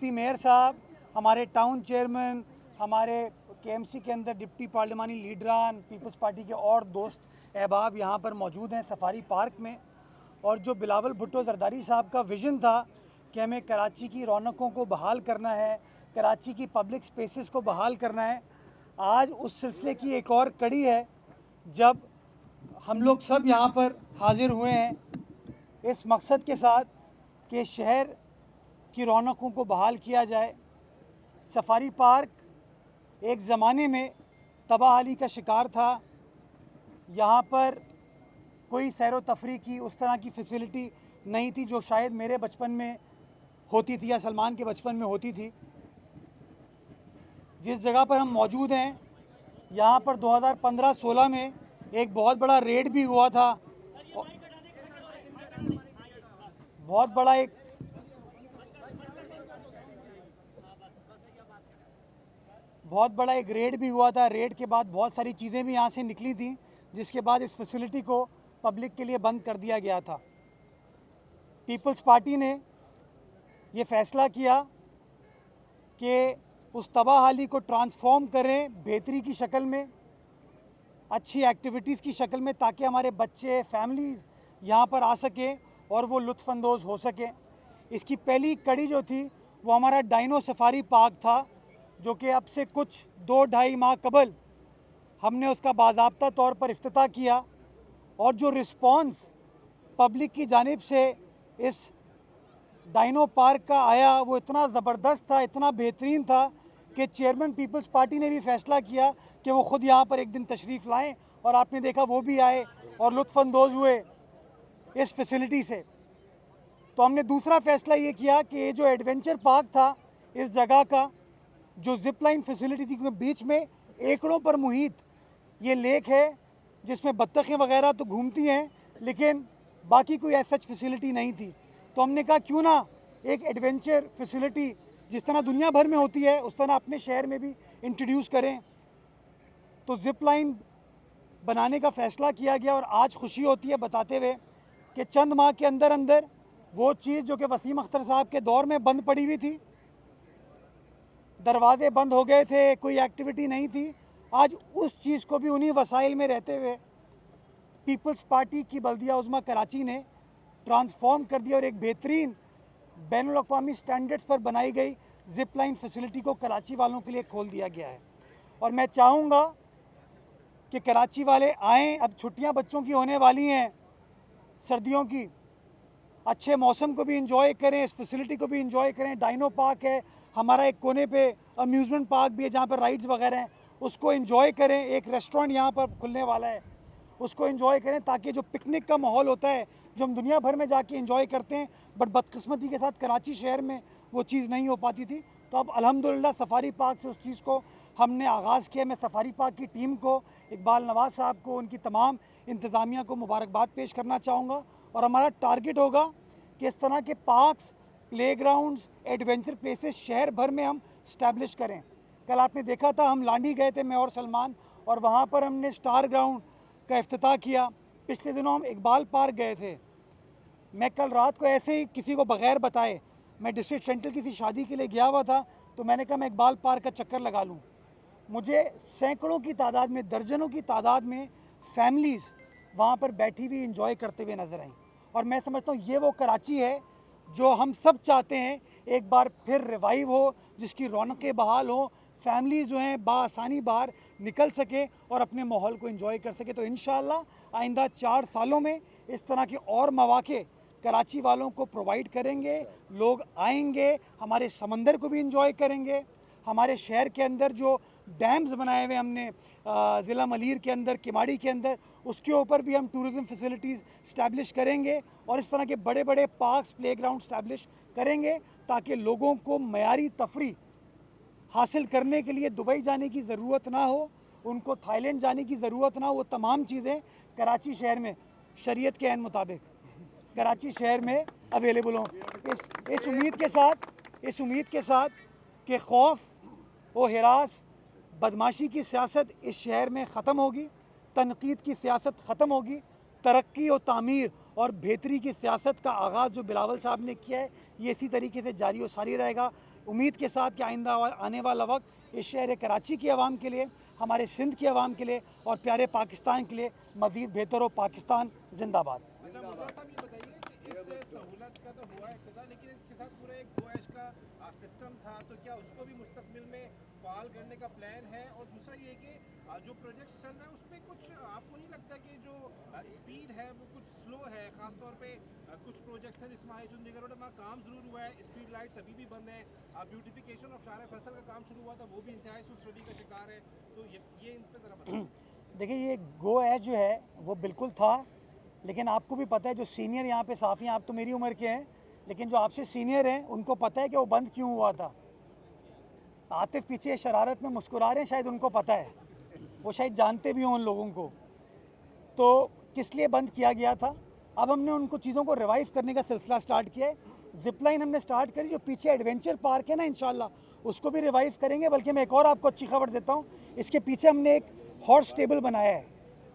Deputy mayor साहब, हमारे town chairman, हमारे केएमसी के अंदर डिप्टी पार्लिमानी लीडरान, पीपल्स पार्टी के और दोस्त अहबाब यहाँ पर मौजूद हैं सफारी पार्क में। और जो बिलावल भुट्टो जरदारी साहब का विज़न था कि हमें कराची की रौनकों को बहाल करना है, कराची की पब्लिक स्पेसेस को बहाल करना है, आज उस सिलसिले की एक और कड़ी है जब हम लोग सब यहाँ पर हाज़िर हुए हैं इस मकसद के साथ कि शहर की रौनकों को बहाल किया जाए। सफारी पार्क एक ज़माने में तबाहाली का शिकार था। यहाँ पर कोई सैर व तफरी की उस तरह की फैसिलिटी नहीं थी जो शायद मेरे बचपन में होती थी या सलमान के बचपन में होती थी। जिस जगह पर हम मौजूद हैं यहाँ पर 2015-16 में एक बहुत बड़ा रेड भी हुआ था। बहुत बड़ा एक रेड भी हुआ था। रेड के बाद बहुत सारी चीज़ें भी यहाँ से निकली थी, जिसके बाद इस फैसिलिटी को पब्लिक के लिए बंद कर दिया गया था। पीपल्स पार्टी ने ये फ़ैसला किया कि उस तबाहाली को ट्रांसफॉर्म करें बेहतरी की शक्ल में, अच्छी एक्टिविटीज़ की शक्ल में, ताकि हमारे बच्चे, फैमिलीज़ यहाँ पर आ सकें और वो लुत्फ़अंदोज़ हो सकें। इसकी पहली कड़ी जो थी वो हमारा डाइनो सफारी पार्क था, जो कि अब से कुछ 2-2.5 माह कबल हमने उसका बाज़ाब्ता तौर पर इफ्तिताह किया। और जो रिस्पॉन्स पब्लिक की जानिब से इस डाइनो पार्क का आया वो इतना ज़बरदस्त था, इतना बेहतरीन था कि चेयरमैन पीपल्स पार्टी ने भी फ़ैसला किया कि वो ख़ुद यहाँ पर एक दिन तशरीफ़ लाएं, और आपने देखा वो भी आए और लुत्फ़अंदोज़ हुए इस फैसिलिटी से। तो हमने दूसरा फ़ैसला ये किया कि ये जो एडवेंचर पार्क था इस जगह का, जो ज़िप लाइन फैसिलिटी थी, क्योंकि बीच में एकड़ों पर मुहित ये लेक है जिसमें बत्तखें वगैरह तो घूमती हैं, लेकिन बाकी कोई ऐसा सच फैसिलिटी नहीं थी। तो हमने कहा क्यों ना एक एडवेंचर फैसिलिटी जिस तरह दुनिया भर में होती है उस तरह अपने शहर में भी इंट्रोड्यूस करें। तो ज़िप लाइन बनाने का फ़ैसला किया गया और आज खुशी होती है बताते हुए कि चंद माह के अंदर अंदर वो चीज़ जो कि वसीम अख्तर साहब के दौर में बंद पड़ी हुई थी, दरवाजे बंद हो गए थे, कोई एक्टिविटी नहीं थी, आज उस चीज़ को भी उन्हीं वसाइल में रहते हुए पीपल्स पार्टी की बल्दिया उज़्मा कराची ने ट्रांसफॉर्म कर दिया और एक बेहतरीन बैनुल अक़वामी स्टैंडर्ड्स पर बनाई गई ज़िप लाइन फैसिलिटी को कराची वालों के लिए खोल दिया गया है। और मैं चाहूँगा कि कराची वाले आएँ, अब छुट्टियाँ बच्चों की होने वाली हैं सर्दियों की, अच्छे मौसम को भी इंजॉय करें, इस फैसिलिटी को भी इंजॉय करें। डाइनो पार्क है, हमारा एक कोने पे अम्यूज़मेंट पार्क भी है जहाँ पर राइड्स वगैरह हैं, उसको इंजॉय करें। एक रेस्टोरेंट यहाँ पर खुलने वाला है, उसको इंजॉय करें, ताकि जो पिकनिक का माहौल होता है जो हम दुनिया भर में जाके इंजॉय करते हैं, बट बदकिस्मती के साथ कराची शहर में वो चीज़ नहीं हो पाती थी। तो अब अल्हम्दुलिल्लाह सफारी पार्क से उस चीज़ को हमने आगाज़ किया। मैं सफारी पार्क की टीम को, इकबाल नवाज़ साहब को, उनकी तमाम इंतज़ामिया को मुबारकबाद पेश करना चाहूँगा। और हमारा टारगेट होगा कि इस तरह के पार्क्स, प्लेग्राउंड्स, एडवेंचर प्लेसेस शहर भर में हम स्टैब्लिश करें। कल आपने देखा था हम लांडी गए थे, मैं और सलमान, और वहाँ पर हमने स्टार ग्राउंड का इफ्तिताह किया। पिछले दिनों हम इकबाल पार्क गए थे। मैं कल रात को ऐसे ही किसी को बग़ैर बताए, मैं डिस्ट्रिक्ट सेंट्रल किसी शादी के लिए गया हुआ था, तो मैंने कहा मैं इकबाल पार्क का चक्कर लगा लूँ। मुझे सैकड़ों की तादाद में, दर्जनों की तादाद में फैमिलीज़ वहाँ पर बैठी हुई इंजॉय करते हुए नज़र आईं। और मैं समझता हूँ ये वो कराची है जो हम सब चाहते हैं एक बार फिर रिवाइव हो, जिसकी रौनकें बहाल हों, फैमिली जो हैं बासानी बाहर निकल सके और अपने माहौल को एंजॉय कर सके। तो इंशाअल्लाह आइंदा 4 सालों में इस तरह के और मौके कराची वालों को प्रोवाइड करेंगे। लोग आएंगे, हमारे समंदर को भी एंजॉय करेंगे। हमारे शहर के अंदर जो डैम्स बनाए हुए हमने ज़िला मलीर के अंदर, किमाड़ी के अंदर, उसके ऊपर भी हम टूरिज़म फैसिलिटीज़ स्टैब्लिश करेंगे और इस तरह के बड़े बड़े पार्क्स, प्लेग्राउंड स्टैब्लिश करेंगे, ताकि लोगों को मयारी तफरी हासिल करने के लिए दुबई जाने की ज़रूरत ना हो, उनको थाईलैंड जाने की ज़रूरत ना हो। वो तमाम चीज़ें कराची शहर में शरीयत के ऐन मुताबिक कराची शहर में अवेलेबल हों। इस उम्मीद के साथ कि खौफ व हिरास, बदमाशी की सियासत इस शहर में ख़त्म होगी, तनकीद की सियासत ख़त्म होगी, तरक्की और तामीर और बेहतरी की सियासत का आगाज़ जो बिलावल साहब ने किया है ये इसी तरीके से जारी और सारी रहेगा। उम्मीद के साथ कि आइंदा आने वाला वक्त इस शहर कराची की आवाम के लिए, हमारे सिंध की आवाम के लिए और प्यारे पाकिस्तान के लिए मज़ीद बेहतर हो। पाकिस्तान जिंदाबाद। अच्छा मुर्रा साहब ये बताइए कि इस सहूलत का तो हुआ इब्तिदा, लेकिन इसके साथ पूरा एक गोएश का सिस्टम था, तो क्या उसको भी मुस्तकबिल में फ़ाल करने का प्लान है? और दूसरा ये कि जो प्रोजेक्ट्स चल रहा है उसमें कुछ आपको नहीं लगता कि जो स्पीड है वो कुछ स्लो है? ख़ासतौर पे कुछ प्रोजेक्ट्स हैं जिसमें आई चुंदी रोड में काम ज़रूर हुआ है, स्ट्रीट लाइट्स अभी भी बंद हैं, ब्यूटिफिकेशन ऑफ शारा फैसल का काम शुरू हुआ था वो भी इंतहाई सुस्ती का शिकार है, तो ये इन पर ज़रा बताइए। देखिए ये गो एज जो है वो बिल्कुल था, लेकिन आपको भी पता है जो सीनियर यहाँ पे साफ़ी हैं, आप तो मेरी उम्र के हैं, लेकिन जो आपसे सीनियर हैं उनको पता है कि वो बंद क्यों हुआ था। आतिफ पीछे शरारत में मुस्कुरा रहे हैं, शायद उनको पता है, वो शायद जानते भी हों उन लोगों को तो किस लिए बंद किया गया था। अब हमने उनको चीज़ों को रिवाइव करने का सिलसिला स्टार्ट किया है। जिप लाइन हमने स्टार्ट करी, जो पीछे एडवेंचर पार्क है ना, इंशाल्लाह उसको भी रिवाइव करेंगे। बल्कि मैं एक और आपको अच्छी खबर देता हूँ, इसके पीछे हमने एक हॉर्स टेबल बनाया है।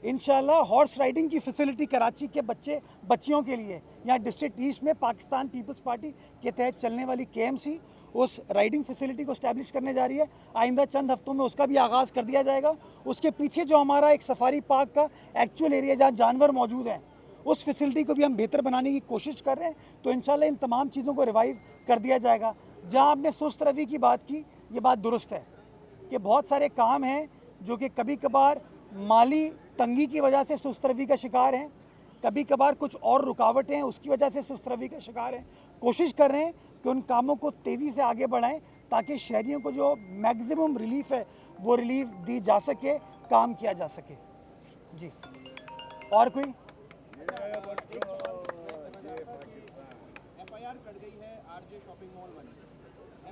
इंशाल्लाह हॉर्स राइडिंग की फैसिलिटी कराची के बच्चियों के लिए यहाँ डिस्ट्रिक्ट ईस्ट में पाकिस्तान पीपल्स पार्टी के तहत चलने वाली KMC उस राइडिंग फैसिलिटी को इस्टेब्लिश करने जा रही है। आइंदा चंद हफ्तों में उसका भी आगाज़ कर दिया जाएगा। उसके पीछे जो हमारा एक सफारी पार्क का एक्चुअल एरिया जहाँ जानवर मौजूद हैं, उस फैसिलिटी को भी हम बेहतर बनाने की कोशिश कर रहे हैं। तो इंशाल्लाह इन तमाम चीज़ों को रिवाइव कर दिया जाएगा। जहाँ आपने सुस्त रवि की बात की, ये बात दुरुस्त है कि बहुत सारे काम हैं जो कि कभी कभार माली तंगी की वजह से सुस्त रवि का शिकार हैं, कभी कभार कुछ और रुकावटें हैं उसकी वजह से सुस्त रवि का शिकार हैं। कोशिश कर रहे हैं कि उन कामों को तेज़ी से आगे बढ़ाएं ताकि शहरियों को जो मैक्सिमम रिलीफ है वो रिलीफ दी जा सके, काम किया जा सके। जी और कोई FIR कट गई है RJ शॉपिंग मॉल वाली।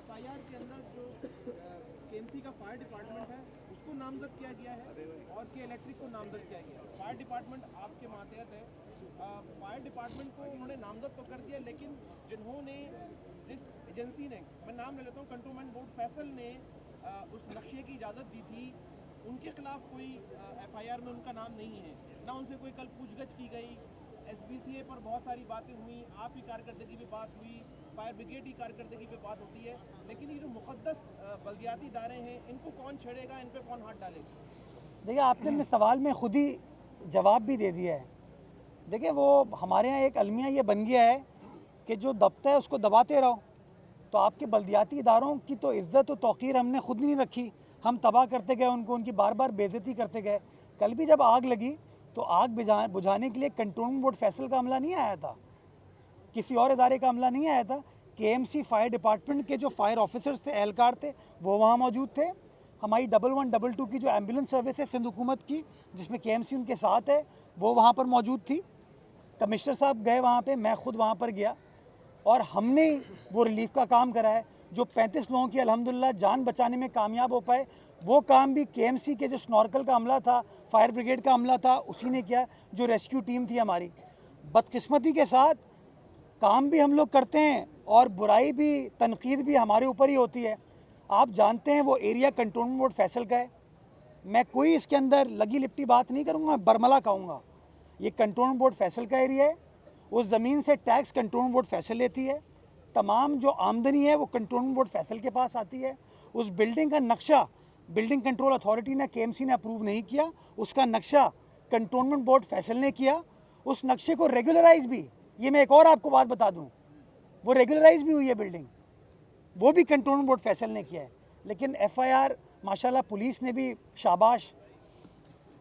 FIR के अंदर जो KMC का फायर डिपार्टमेंट है उसको नामजद किया गया है और के इलेक्ट्रिक को नामजद किया गया है। फायर डिपार्टमेंट आपके मातहत है, फायर डिपार्टमेंट को उन्होंने नामजद तो कर दिया, लेकिन जिन्होंने जिस एजेंसी ने, मैं नाम ले लेता हूँ, कंटोनमेंट बोर्ड फैसल ने उस नक्शे की इजाज़त दी थी, उनके खिलाफ कोई FIR में उनका नाम नहीं है, ना उनसे कोई कल पूछगछ की गई। SBCA पर बहुत सारी बातें हुई, आप ही कारकर्दगी पे बात हुई, फायर ब्रिगेड की कारकर्दगी पे बात होती है, लेकिन ये जो मुकद्दस बल्दियाती इदारे हैं इनको कौन छेड़ेगा, इन पे कौन हाथ डालेगा? देखिए आपने अपने सवाल में खुद ही जवाब भी दे दिया है। देखिए वो हमारे यहाँ एक अलमिया ये बन गया है कि जो दबता है उसको दबाते रहो। तो आपके बल्दियाती इदारों की तो इज़्ज़त और तौक़ीर हमने खुद नहीं रखी, हम तबाह करते गए उनको, उनकी बार बार बेइज्जती करते गए। कल भी जब आग लगी तो आग बुझाने के लिए कंटोनमेंट बोर्ड फैसल का अमला नहीं आया था, किसी और इदारे का अमला नहीं आया था। KMC फायर डिपार्टमेंट के जो फायर ऑफिसर्स थे, एहलकार थे, वो वहाँ मौजूद थे। हमारी 1122 की जो एम्बुलेंस सर्विस है सिंध हुकूमत की, जिसमें KMC उनके साथ है, वो वहाँ पर मौजूद थी। कमिश्नर साहब गए वहाँ पे, मैं खुद वहाँ पर गया और हमने वो रिलीफ का काम करा है। जो 35 लोगों की अल्हम्दुलिल्लाह जान बचाने में कामयाब हो पाए, वो काम भी KMC के जो स्नॉर्कल का अमला था, फायर ब्रिगेड का अमला था, उसी ने किया। जो रेस्क्यू टीम थी हमारी, बदकिस्मती के साथ काम भी हम लोग करते हैं और बुराई भी, तनकीद भी हमारे ऊपर ही होती है। आप जानते हैं वो एरिया कंटोनमेंट बोर्ड फैसल का है। मैं कोई इसके अंदर लगी लिपटी बात नहीं करूँगा, मैं बरमला कहूँगा। ये कंटोनमेंट बोर्ड फैसल का एरिया है, उस ज़मीन से टैक्स कंटोनमेंट बोर्ड फैसल लेती है, तमाम जो आमदनी है वो कंटोनमेंट बोर्ड फैसल के पास आती है। उस बिल्डिंग का नक्शा बिल्डिंग कंट्रोल अथॉरिटी ने, KMC ने अप्रूव नहीं किया, उसका नक्शा कंटोनमेंट बोर्ड फैसल ने किया। उस नक्शे को रेगुलराइज भी, ये मैं एक और आपको बात बता दूं, वो रेगुलराइज भी हुई है बिल्डिंग, वो भी कंटोनमेंट बोर्ड फैसल ने किया है। लेकिन FIR माशाल्लाह पुलिस ने भी, शाबाश।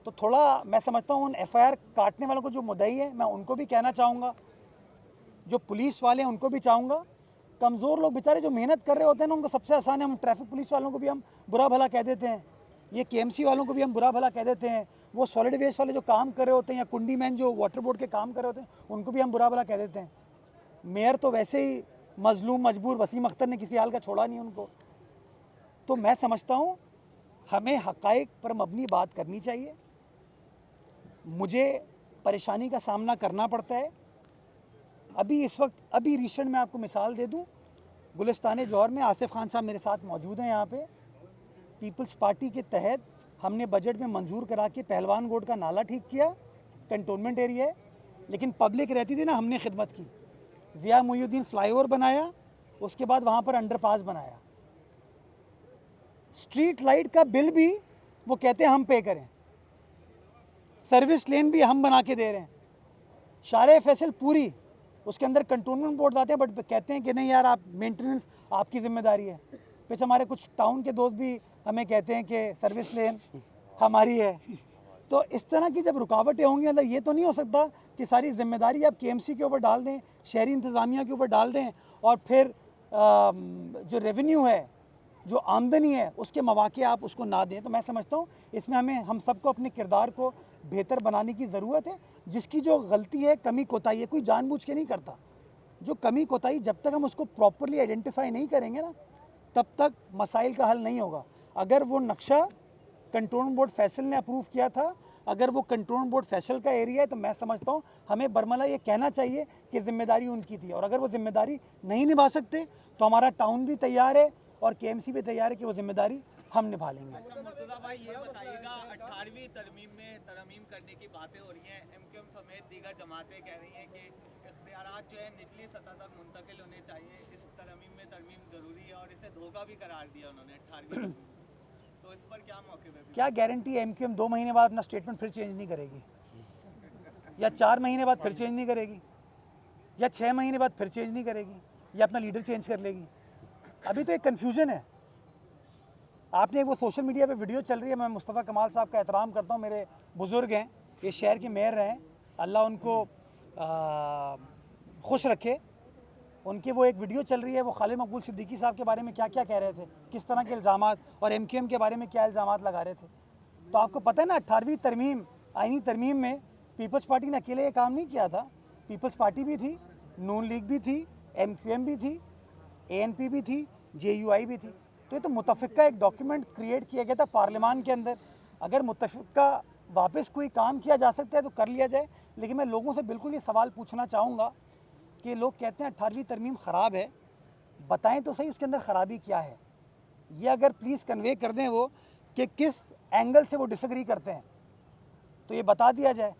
तो थोड़ा मैं समझता हूँ उन FIR काटने वालों को जो मुद्दई है, मैं उनको भी कहना चाहूँगा, जो पुलिस वाले हैं उनको भी चाहूँगा, कमज़ोर लोग बेचारे जो मेहनत कर रहे होते हैं ना, उनको सबसे आसान है, हम ट्रैफिक पुलिस वालों को भी हम बुरा भला कह देते हैं, ये KMC वालों को भी हम बुरा भला कह देते हैं, वो सॉलिड वेस्ट वाले जो काम कर रहे होते हैं या कुंडी मैन जो वाटर बोर्ड के काम कर रहे होते हैं उनको भी हम बुरा भला कह देते हैं। मेयर तो वैसे ही मजलूम मजबूर, वसीम अख्तर ने किसी हाल का छोड़ा नहीं उनको। तो मैं समझता हूँ हमें हक़ाइक़ पर मबनी बात करनी चाहिए। मुझे परेशानी का सामना करना पड़ता है। अभी इस वक्त, अभी रिसेंट मैं आपको मिसाल दे दूँ, गुलिस्तान जौहर में आसिफ खान साहब मेरे साथ मौजूद हैं। यहाँ पे पीपल्स पार्टी के तहत हमने बजट में मंजूर करा के पहलवान रोड का नाला ठीक किया, कंटोनमेंट एरिया है। लेकिन पब्लिक रहती थी ना, हमने खिदमत की। ज़िया मोइनुद्दीन फ्लाईओवर बनाया, उसके बाद वहाँ पर अंडरपास बनाया। स्ट्रीट लाइट का बिल भी वो कहते हैं हम पे करें, सर्विस लेन भी हम बना के दे रहे हैं। शारे फैसल पूरी, उसके अंदर कंटोनमेंट बोर्ड आते हैं, बट कहते हैं कि नहीं यार, आप मेंटेनेंस आपकी जिम्मेदारी है। फिर हमारे कुछ टाउन के दोस्त भी हमें कहते हैं कि सर्विस लेन हमारी है। तो इस तरह की जब रुकावटें होंगी, मतलब ये तो नहीं हो सकता कि सारी जिम्मेदारी आप केएमसी के ऊपर डाल दें, शहरी इंतज़ामिया के ऊपर डाल दें, और फिर जो रेवेन्यू है, जो आमदनी है, उसके मौके आप उसको ना दें। तो मैं समझता हूँ इसमें हम सबको अपने किरदार को बेहतर बनाने की ज़रूरत है। जिसकी जो गलती है, कमी कोताही है, कोई जानबूझ के नहीं करता। जो कमी कोताही, जब तक हम उसको प्रॉपरली आइडेंटिफाई नहीं करेंगे ना, तब तक मसाइल का हल नहीं होगा। अगर वो नक्शा कंटोनमेंट बोर्ड फैसल ने अप्रूव किया था, अगर वो कंटोनमेंट बोर्ड फैसल का एरिया है, तो मैं समझता हूँ हमें बरमला ये कहना चाहिए कि जिम्मेदारी उनकी थी। और अगर वो जिम्मेदारी नहीं निभा सकते तो हमारा टाउन भी तैयार है और केएमसी भी तैयार है कि वो जिम्मेदारी हम निभा लेंगे। अच्छा मुर्तज़ा भाई, ये बताइएगा, 18वीं तरमीम में तरमीम करने की बातें हो रही हैं। एमक्यूएम समेत दीगर जमातें कह रही हैं कि इख्तियारात जो है निचली सतह तक मुंतकिल होने चाहिए, इस तरमीम जरूरी है, और इसे धोखा भी करार दिया उन्होंने 18वीं। तो इस पर क्या मौके पे? क्या गारंटी है एमक्यूएम 2 महीने बाद अपना स्टेटमेंट फिर चेंज नहीं करेगी, या 4 महीने बाद फिर चेंज नहीं करेगी, या 6 महीने बाद फिर चेंज नहीं करेगी, या अपना लीडर चेंज कर लेगी? अभी तो एक कन्फ्यूजन है। आपने एक वो सोशल मीडिया पे वीडियो चल रही है, मैं मुस्तफ़ा कमाल साहब का एहतराम करता हूँ, मेरे बुज़ुर्ग हैं, ये शहर के मेयर रहे हैं, अल्लाह उनको खुश रखे। उनकी वो एक वीडियो चल रही है, वो खालिद मकबूल सिद्दीकी साहब के बारे में क्या क्या कह रहे थे, किस तरह के इल्ज़ामात, और एमक्यूएम के बारे में क्या इल्ज़ामात लगा रहे थे। तो आपको पता है ना, 18वीं तरमीम, आईनी तरमीम में पीपल्स पार्टी ने अकेले ये काम नहीं किया था। पीपल्स पार्टी भी थी, नून लीग भी थी, एमक्यूएम भी थी, एएनपी भी थी, जेयूआई भी थी। तो ये तो मुतफ़िक़ा एक डॉक्यूमेंट क्रिएट किया गया था पार्लियामान के अंदर। अगर मुतफ़िक़ा वापस कोई काम किया जा सकता है तो कर लिया जाए। लेकिन मैं लोगों से बिल्कुल ये सवाल पूछना चाहूँगा कि लोग कहते हैं 18वीं तरमीम ख़राब है, बताएं तो सही उसके अंदर ख़राबी क्या है। ये अगर प्लीज़ कन्वे कर दें वो कि किस एंगल से वो डिसएग्री करते हैं, तो ये बता दिया जाए।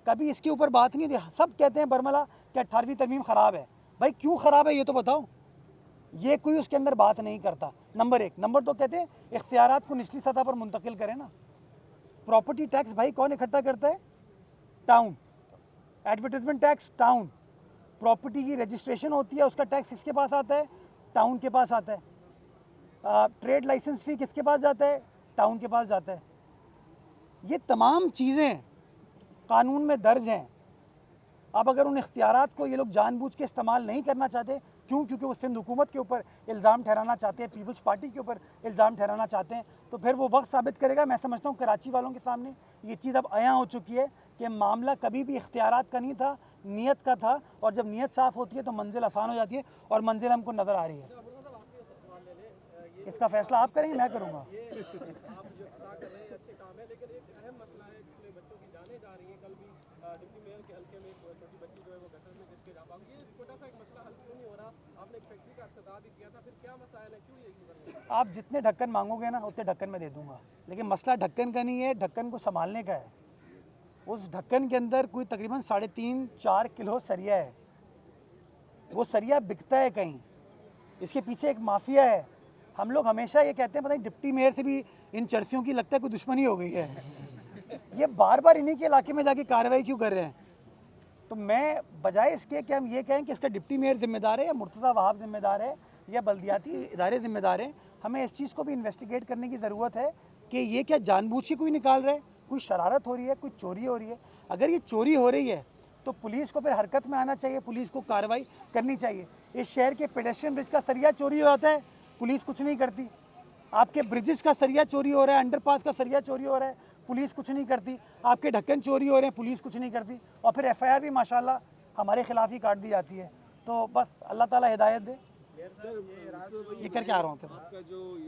कभी इसके ऊपर बात नहीं हुई। सब कहते हैं बरमला कि 18वीं तरमीम ख़राब है। भाई क्यों ख़राब है ये तो बताओ। ये कोई उसके अंदर बात नहीं करता, नंबर एक। नंबर दो, कहते हैं इख्तियारात को निचली सतह पर मुंतकिल करें ना। प्रॉपर्टी टैक्स भाई कौन इकट्ठा करता है? Town. Advertisement tax town. Property की रजिस्ट्रेशन होती है, उसका टैक्स किसके पास आता है? टाउन के पास आता है। ट्रेड लाइसेंस फ़ी किसके पास जाता है? टाउन के पास जाता है। ये तमाम चीज़ें कानून में दर्ज हैं। अब अगर उन इख्तियारात को ये लोग जानबूझ के इस्तेमाल नहीं करना चाहते, क्यों? क्योंकि वो सिंध हुकूमत के ऊपर इल्ज़ाम ठहराना चाहते हैं, पीपल्स पार्टी के ऊपर इल्ज़ाम ठहराना चाहते हैं, तो फिर वो वक्त साबित करेगा। मैं समझता हूँ कराची वालों के सामने ये चीज़ अब आया हो चुकी है कि मामला कभी भी इख्तियारात का नहीं था, नीयत का था। और जब नीयत साफ़ होती है तो मंजिल आसान हो जाती है, और मंजिल हमको नज़र आ रही है। इसका फैसला आप करेंगे, मैं करूँगा। आप जितने ढक्कन मांगोगे ना, उतने ढक्कन में दे दूंगा। लेकिन मसला ढक्कन का नहीं है, ढक्कन को संभालने का है। उस ढक्कन के अंदर कोई तकरीबन 3.5-4 किलो सरिया है। वो सरिया बिकता है कहीं, इसके पीछे एक माफिया है। हम लोग हमेशा ये कहते हैं, पता नहीं डिप्टी मेयर से भी इन चर्सियों की लगता है कोई दुश्मनी हो गई है। ये बार बार इन्हीं के इलाके में जाके कार्रवाई क्यों कर रहे हैं? तो मैं बजाय इसके कि हम ये कहें कि इसका डिप्टी मेयर जिम्मेदार है, या मुर्तज़ा वहाब जिम्मेदार है, या बल्दियाती इदारे जिम्मेदार हैं, हमें इस चीज़ को भी इन्वेस्टिगेट करने की ज़रूरत है कि ये क्या जानबूझ के कोई निकाल रहा है, कोई शरारत हो रही है, कोई चोरी हो रही है। अगर ये चोरी हो रही है तो पुलिस को फिर हरकत में आना चाहिए, पुलिस को कार्रवाई करनी चाहिए। इस शहर के पेडेस्ट्रियन ब्रिज का सरिया चोरी हो जाता है, पुलिस कुछ नहीं करती। आपके ब्रिजेस का सरिया चोरी हो रहा है, अंडरपास का सरिया चोरी हो रहा है, पुलिस कुछ नहीं करती। आपके ढक्कन चोरी हो रहे हैं, पुलिस कुछ नहीं करती। और फिर FIR भी माशाल्लाह हमारे खिलाफ ही काट दी जाती है। तो बस अल्लाह ताला हिदायत दे। ये करके आ रहा हूँ।